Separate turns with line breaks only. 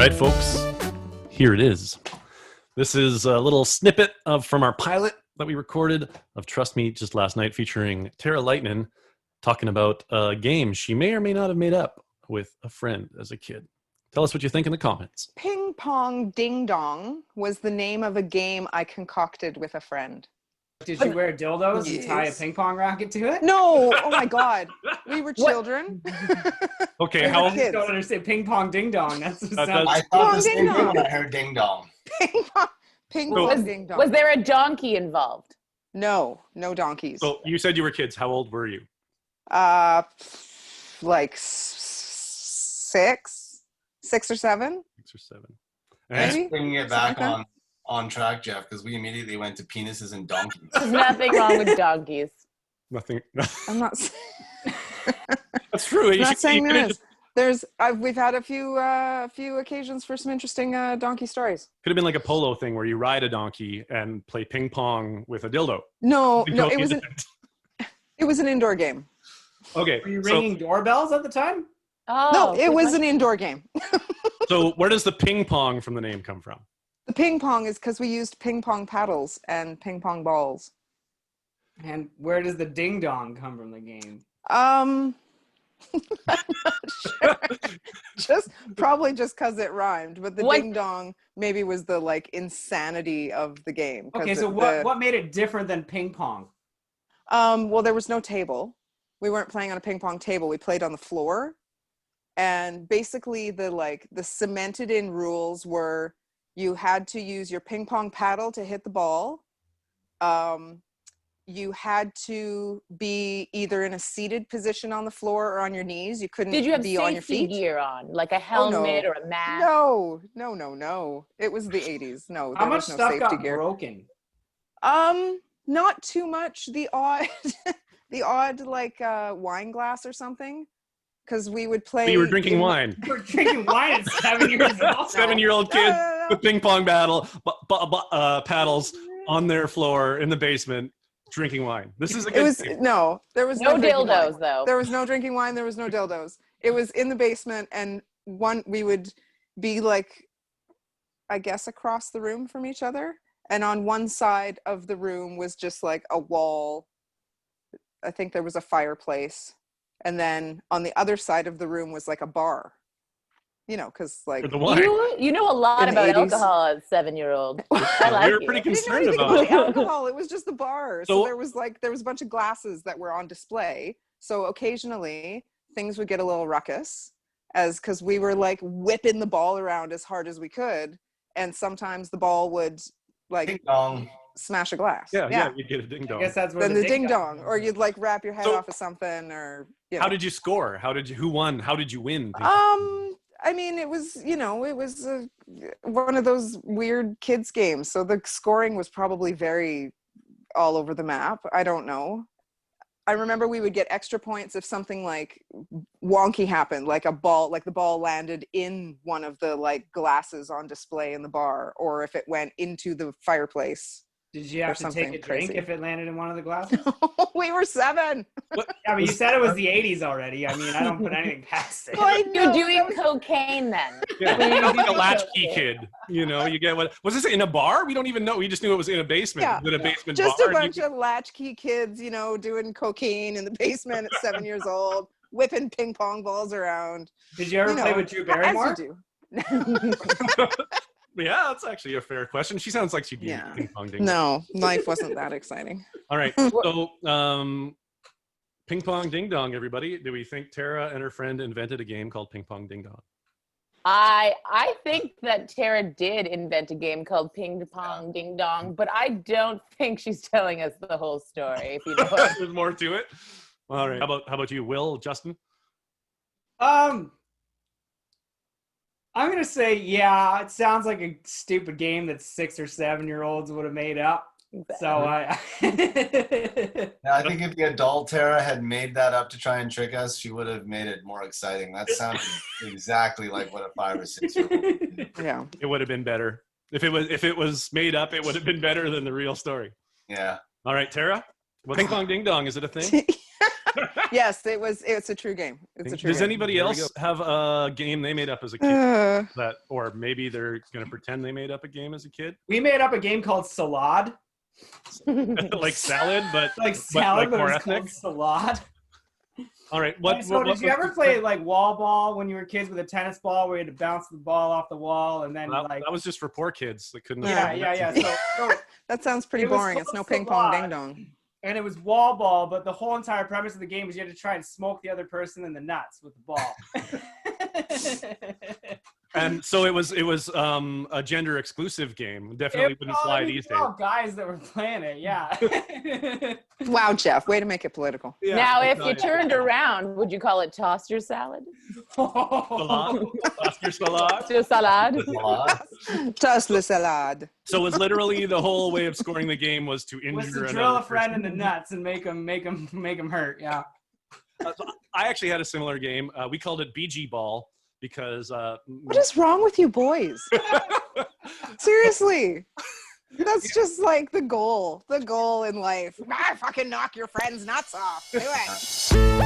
right, folks, here it is. This is a little snippet from our pilot that we recorded of Trust Me just last night, featuring Tara Lightnin talking about a game she may or may not have made up with a friend as a kid. Tell us what you think in the comments.
Pong Ding Dong was the name of a game I concocted with a friend.
Did you wear dildos and tie a ping pong racket to it?
No! Oh my god. We were children.
Okay,
We
how
were
old?
I just don't understand. Ping pong ding dong. That's what sounds
I thought the same thing when I heard ding dong.
Ping pong ding dong.
Was there a donkey involved?
No donkeys.
So you said you were kids. How old were you?
Like 6 or 7.
6 or 7.
Thanks
Maybe?
for bringing it back on track, Geoff, because we immediately went to penises and donkeys.
There's nothing wrong with donkeys.
Nothing.
I'm not.
That's true.
I'm not saying there is. We've had a few occasions for some interesting donkey stories.
Could have been like a polo thing where you ride a donkey and play ping pong with a dildo.
No,
You
it was an indoor game.
Okay.
Were you ringing doorbells at the time?
Oh,
No, it was an indoor game.
So where does the ping pong from the name come from?
The ping pong is because we used ping pong paddles and ping pong balls.
And where does the ding dong come from the game?
I'm not sure. Probably just because it rhymed, but the ding dong maybe was the like insanity of the game.
Okay, so what made it different than ping pong?
Well, there was no table. We weren't playing on a ping pong table. We played on the floor, and basically the cemented in rules were you had to use your ping pong paddle to hit the ball. You had to be either in a seated position on the floor or on your knees. You couldn't
Did you have
be on your
safety
feet.
gear on, like a helmet or a mask?
No. It was the 80s. No,
How
there
much
was no
stuff
safety
got
gear.
broken?
Not too much. The odd like wine glass or something, because we would play.
So you were drinking wine.
You were drinking wine at 7 years old.
7-year-old kid with ping pong paddles on their floor in the basement, drinking wine. This is a good game.
There was
No
drinking
dildos,
wine.
though.
There was no drinking wine. There was no dildos. It was in the basement, and we would be like, I guess, across the room from each other. And on one side of the room was just like a wall. I think there was a fireplace. And then on the other side of the room was like a bar. You know, because like...
For the wine.
You know a lot
In the
about
80s.
alcohol as a 7-year-old. I like
We were
you.
pretty
I didn't know
concerned
anything
about
about
it.
the alcohol. It was just the bar. So
So-
there was a bunch of glasses that were on display. So occasionally things would get a little ruckus, because we were like whipping the ball around as hard as we could, and sometimes the ball would like
Ding dong.
smash a glass.
Yeah, you get a ding
I
dong.
guess that's where
Then the ding dong, or you'd like wrap your head
So-
off of something, or
How did you score? Who won? How did you win?
I mean, it was one of those weird kids games. So the scoring was probably very all over the map. I don't know. I remember we would get extra points if something like wonky happened, like the ball landed in one of the like glasses on display in the bar, or if it went into the fireplace.
Did you have to take
something
a drink
crazy.
if it landed in one of the glasses?
We were 7.
Yeah, but you said it was the 80s already. I mean, I don't put anything past it.
You're doing cocaine then.
Yeah, sounds like a latchkey kid. You know, you get what was this in a bar? We don't even know. We just knew it was in a basement.
Yeah.
Was it a basement
Just
bar?
a bunch of latchkey kids, doing cocaine in the basement at 7 years old, whipping ping pong balls around.
Did you ever play with Drew Barrymore?
As you do.
Yeah, that's actually a fair question. She sounds like she'd be
Yeah.
ping pong ding.
No, life wasn't that exciting.
All right. So, ping pong ding dong, everybody. Do we think Tara and her friend invented a game called ping pong ding dong?
I think that Tara did invent a game called Ping Pong Ding Dong, but I don't think she's telling us the whole story. If you know what
There's more to it. All right. How about you, Will, Justin?
I'm gonna say, yeah, it sounds like a stupid game that 6 or 7-year-olds would have made up. So
Yeah, I think if the adult Tara had made that up to try and trick us, she would have made it more exciting. That sounded exactly like what a 5 or 6-year-old would do.
Yeah.
It would have been better. If it was made up, it would have been better than the real story.
Yeah.
All right, Tara? Well, ping pong ding dong, is it a thing?
Yes, it's a true game. It's a true
Does
game.
anybody
There we
else have a game they made up as a kid that, or maybe they're going to pretend they made up a game as a kid?
We made up a game called Salad.
Like salad, but
Like salad, but
more
it was
ethnic?
called Salad.
All right.
Did you ever play like wall ball when you were kids with a tennis ball where you had to bounce the ball off the wall and then
that was just for poor kids that couldn't.
yeah. So
That sounds pretty
It was
boring. It's no
called
ping pong
Salad.
ding dong.
and it was wall ball, but the whole entire premise of the game was you had to try and smoke the other person in the nuts with the ball.
And so it was a gender exclusive game. Definitely wouldn't fly these days.
All guys that were playing it, yeah.
Wow, Jeff, way to make it political.
Yeah,
Now, if you turned around, would you call it tossed your salad?
salad, Oscar salad.
Your salad?
Toss le salade.
So it was literally the whole way of scoring the game was to injure
Was to
another
drill a friend in
person.
the nuts and make him hurt, yeah.
So I actually had a similar game. We called it BG Ball because
What is wrong with you boys? Seriously. That's just like the goal in life. Fucking knock your friend's nuts off. Do it.